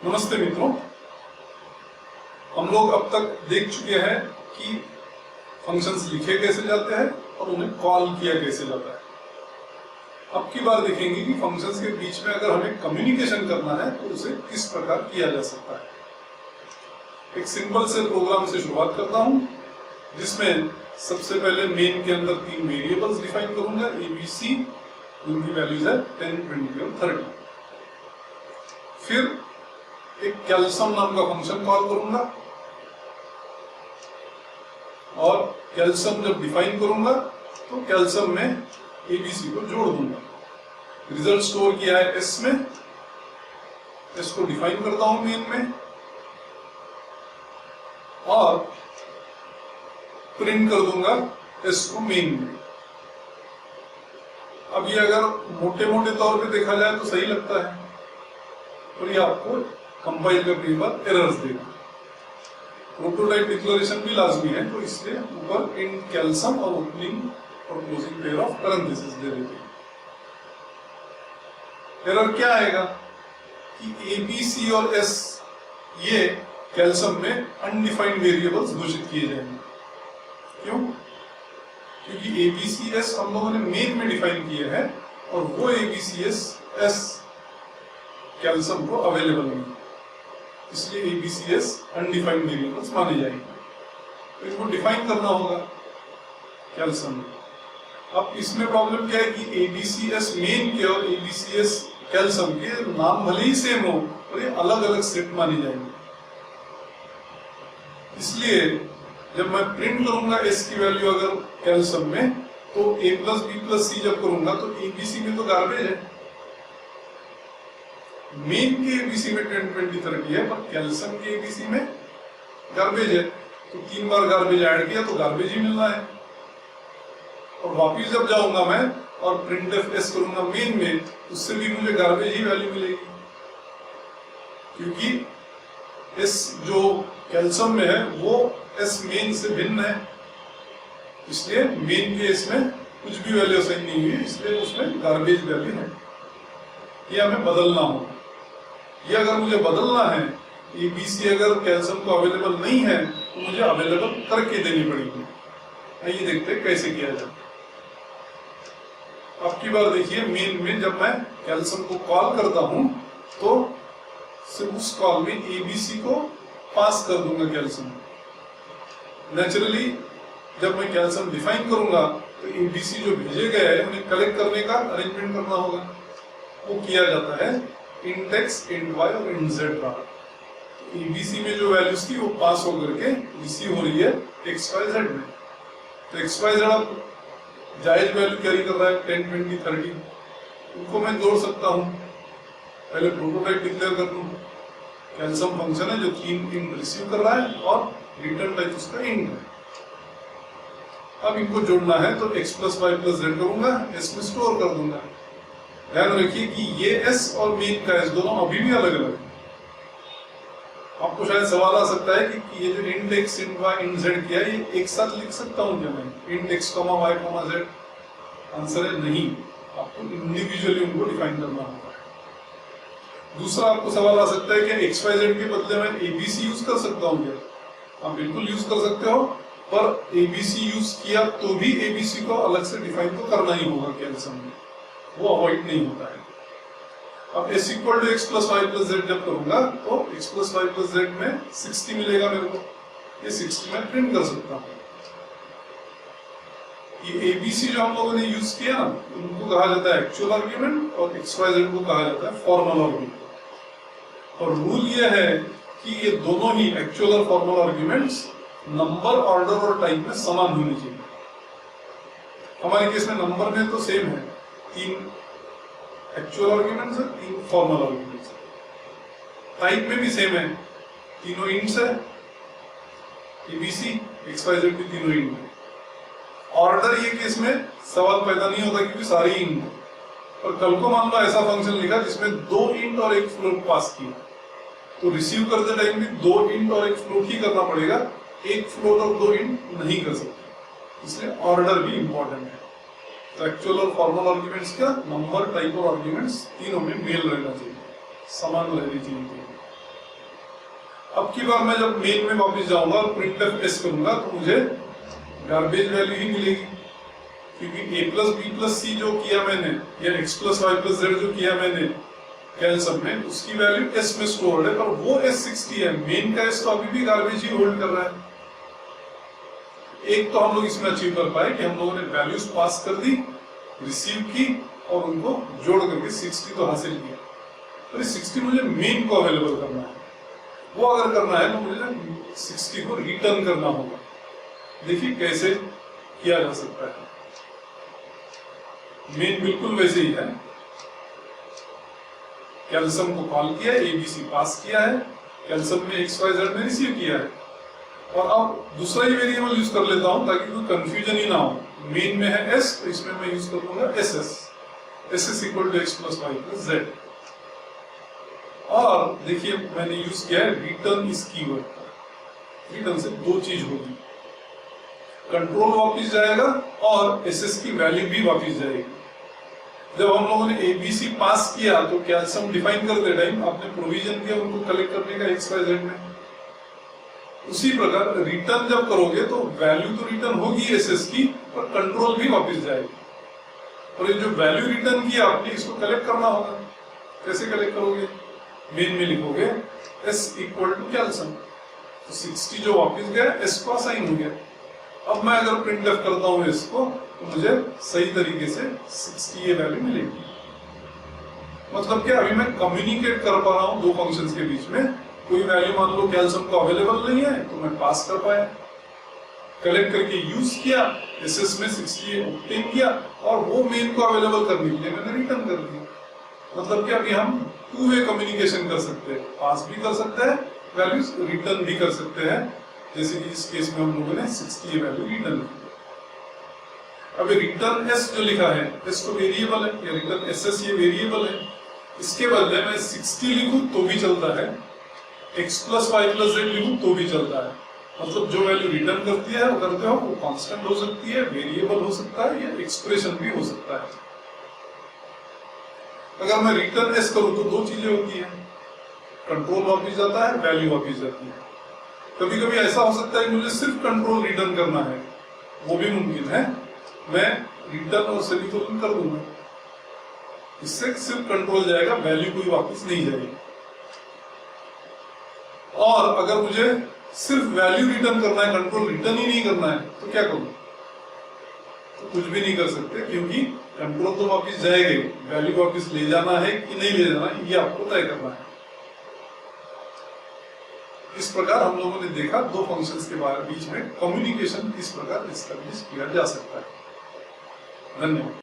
नमस्ते मित्रों, हम लोग अब तक देख चुके हैं कि फंक्शंस लिखे कैसे जाते हैं और उन्हें कॉल किया कैसे जाता है। अब की बार देखेंगे कि फंक्शंस के बीच में अगर हमें कम्युनिकेशन करना है तो उसे किस प्रकार किया जा सकता है। एक सिंपल से प्रोग्राम से शुरुआत करता हूं, जिसमें सबसे पहले मेन के अंदर 3 वेरिएबल्स डिफाइन करूंगा, ABC, उनकी वैल्यूज है 10, 20 और 30। फिर एक कैल्सम नाम का फंक्शन कॉल करूंगा और कैल्सम जब डिफाइन करूंगा तो कैल्सम में ABC को जोड़ दूंगा। रिजल्ट स्टोर किया है S में, S को डिफाइन करता हूं मेन में और प्रिंट कर दूंगा S को मेन में। अब ये अगर मोटे मोटे तौर पे देखा जाए तो सही लगता है, और ये आपको कंपाइल करने के बाद एरर्स देगा। प्रोटोटाइप डिक्लेरेशन भी लाजमी है, तो इसलिए ऊपर इन कैल्सम और ओपनिंग और क्लोजिंग पेयर ऑफ पैरेंथेसिस दे देते हैं। एरर क्या आएगा कि ABC और S ये कैल्सम में अनडिफाइंड वेरिएबल्स घोषित किए जाएंगे। क्यों? क्योंकि ABCS हम लोगों ने मेन में डिफाइन किए हैं और वो ABCS कैल्सम को अवेलेबल नहीं, इसलिए ABCS अनडिफाइंड वेरिएबल्स माने जाएंगे। तो इनको डिफाइन करना होगा कैल्सम में। अब इसमें प्रॉब्लम क्या है कि ABCS मेन के और ABCS कैल्सम के नाम भले ही सेम हो और ये अलग अलग सेट माने जाएंगे। इसलिए जब मैं प्रिंट करूंगा S की वैल्यू अगर कैल्सम में, तो A plus B plus C जब करूंगा तो ABC में तो गार्बेज है, मेन के ABC में 10, 20, 30 है, पर कैल्सम के ABC में गार्बेज है। तो 3 बार गार्बेज ऐड किया तो गार्बेज ही मिलना है। और वापिस जब जाऊंगा मैं और प्रिंटफ S करूंगा मेन में, उससे भी मुझे गार्बेज ही वैल्यू मिलेगी, क्योंकि S जो कैल्सम में है वो S मेन से भिन्न है। इसलिए मेन के S में कुछ भी वैल्यू सही नहीं हुई, इसलिए उसमें गार्बेज वैल्यू है। ये हमें बदलना होगा। ये अगर मुझे बदलना है, ABC अगर कैल्सम को अवेलेबल नहीं है तो मुझे अवेलेबल करके देनी पड़ेगी। आइए देखते हैं कैसे किया जाए। अब की बार देखिए, मेन में जब मैं कैल्सम को कॉल करता हूं तो सिर्फ उस कॉल में ABC को पास कर दूंगा कैल्सम। नेचुरली जब मैं कैल्सम डिफाइन करूंगा तो ABC जो भेजे गए हैं उन्हें कलेक्ट करने का अरेंजमेंट करना होगा। वो किया जाता है int x, int y और int z द्वारा। ABC में जो वैल्यूज थी वो पास होकर के रिसीव हो रही है x, y, z में। तो x, y, z अब जायज वैल्यू कैरी कर रहा है 10, 20, 30, उनको मैं जोड़ सकता हूँ। पहले प्रोटोटाइप डिक्लेयर कर दूं। कैल्सम फंक्शन है जो 3 int रिसीव कर रहा है और रिटर्न टाइप उसका int है। अब इनको जोड़ना है तो x plus y plus z करूंगा, S में स्टोर कर दूंगा। ध्यान रखिए कि ये S और मेन का S दोनों अभी भी अलग अलग है। आपको शायद सवाल आ सकता है कि ये जो int x, int y, int z किया है, ये एक साथ लिख सकता हूं क्या मैं? int x, y, z? Answer है नहीं, आपको इंडिविजुअली उनको डिफाइन करना होगा। दूसरा आपको सवाल आ सकता है कि x, y, z के बदले में ABC यूज कर सकता हूं क्या? आप बिल्कुल यूज कर सकते हो, पर ABC यूज किया तो भी ABC को अलग से डिफाइन तो करना ही होगा कैल्सम में, वो अवॉइड नहीं होता है। अब S equal to x plus y plus z जब करूंगा तो x plus y plus z में 60 मिलेगा मेरे को। ये 60 में प्रिंट कर सकता हूँ। ये ABC जो हम लोगों ने यूज किया, उनको कहा जाता है एक्चुअल आर्ग्यूमेंट और x, y, z को कहा जाता है फॉर्मल आर्ग्यूमेंट। और रूल ये है कि ये दोनों ही एक्चुअल और फॉर्मल आर्ग्यूमेंट्स नंबर, ऑर्डर और टाइप में समान होनी चाहिए। हमारे केस में नंबर में तो सेम है, 3 एक्चुअल आर्ग्यूमेंट्स है, 3 फॉर्मल आर्ग्यूमेंट्स है। टाइप में भी सेम है, तीनों इंट्स है, ABC, x, y, z भी तीनों इंट है। ऑर्डर ये केस में सवाल पैदा नहीं होता क्योंकि सारी इंट है। और कल को मान लो ऐसा फंक्शन लिखा जिसमें 2 इंट और 1 फ्लोट पास किया, तो रिसीव करते टाइम भी 2 इंट और 1 फ्लोट ही करना पड़ेगा, 1 फ्लोट और 2 इंट नहीं कर सकते। इसलिए ऑर्डर भी इंपॉर्टेंट है। तो एक्चुअल और फॉर्मल आर्ग्यूमेंट्स का नंबर, टाइप और आर्ग्यूमेंट्स तीनों में मेल रहना चाहिए, समान रहनी चाहिए। अब की बार मैं जब मेन में वापस जाऊंगा और printf s करूंगा तो मुझे गार्बेज वैल्यू ही मिलेगी, क्योंकि a plus b plus c जो किया मैंने या x plus y plus z जो किया मैंने कैलसम में, उसकी वैल्यू s में स्टोर्ड है, पर वो s60 है, मेन का s तो अभी भी गार्बेज ही होल्ड कर रहा है। एक तो हम लोग इसमें अचीव कर पाए कि हम लोगों ने वैल्यूज पास कर दी, रिसीव की और उनको जोड़ करके 60 तो हासिल किया। तो इस 60 मुझे मेन को अवेलेबल करना है, वो अगर करना है तो मुझे 60 को रिटर्न करना होगा। देखिए कैसे किया जा सकता है। मेन बिल्कुल वैसे ही है, कैल्सम को कॉल किया, एबीसी पास किया है, कैल्सम में एक्स वाई जेड में रिसीव किया है, और अब दूसरा ही वेरिएबल यूज कर लेता हूं ताकि कोई कंफ्यूजन ही ना हो। मेन में है s, तो इसमें मैं यूज कर दूंगा s equal to x plus y plus z. और देखिए मैंने यूज किया है रिटर्न इस कीवर्ड। रिटर्न से दो चीज होगी, कंट्रोल वापिस जाएगा और एस की वैल्यू भी वापिस जाएगी। जब हम लोगों ने एबीसी पास किया तो कैल्सम डिफाइन करते टाइम आपने प्रोविजन किया उनको कलेक्ट करने का एक्स वाई जेड में। उसी प्रकार रिटर्न जब करोगे तो वैल्यू तो रिटर्न होगी एसएस की, पर कंट्रोल भी वापस जाएगी। और ये जो वैल्यू रिटर्न की आपने, इसको कलेक्ट करना होगा। कैसे कलेक्ट करोगे? मेन में लिखोगे s इक्वल टू कैल्सम, तो 60 जो वापस गया s को असाइन हो गया। अब मैं अगर प्रिंटफ करता हूं इसको तो मुझे सही तरीके से 60 ये वैल्यू मिलेगी। मतलब क्या, अभी मैं कम्युनिकेट कर पा रहा हूं दो फंक्शंस के बीच में। कोई वैल्यू मान लो कैल्सम को अवेलेबल नहीं है तो मैं पास कर पाया, कलेक्ट करके यूज किया, एसएस में 60 ऑब्टेन किया, और वो मेन को अवेलेबल करने के लिए मैंने रिटर्न कर दिया। मतलब कि अभी हम टू वे कम्युनिकेशन कर सकते हैं, पास भी कर सकते हैं, वैल्यूज रिटर्न भी कर सकते हैं। जैसे कि इस केस में हम लोगों ने 60 ये वैल्यू रिटर्न की। अब रिटर्न एस जो लिखा है, एस तो वेरिएबल है, या रिटर्न एसएस ये वेरिएबल है। इसके बदले मैं 60 लिखूं तो भी चलता है, x plus y plus z लिखूं तो भी चलता है। मतलब जो वैल्यू रिटर्न करती है वो करते हो वो कांस्टेंट हो सकती है, वेरिएबल हो सकता है, या एक्सप्रेशन भी हो सकता है। अगर मैं रिटर्न एस करूं तो दो चीजें होती हैं, कंट्रोल वापिस जाता है, वैल्यू वापिस जाती है। कभी कभी ऐसा हो सकता है कि मुझे सिर्फ कंट्रोल रिटर्न करना है, वो भी मुमकिन है। मैं रिटर्न और सेमीकोलन कर दूंगा, इससे सिर्फ कंट्रोल जाएगा, वैल्यू कोई वापस नहीं जाएगी। और अगर मुझे सिर्फ वैल्यू रिटर्न करना है, कंट्रोल रिटर्न ही नहीं करना है, तो क्या करूं? तो कुछ भी नहीं कर सकते, क्योंकि कंट्रोल तो वापस जाएगा, वैल्यू वापस ले जाना है कि नहीं ले जाना है ये आपको तय करना है। इस प्रकार हम लोगों ने देखा दो फंक्शंस के बीच में कम्युनिकेशन किस प्रकार एस्टेब्लिश किया जा सकता है। धन्यवाद।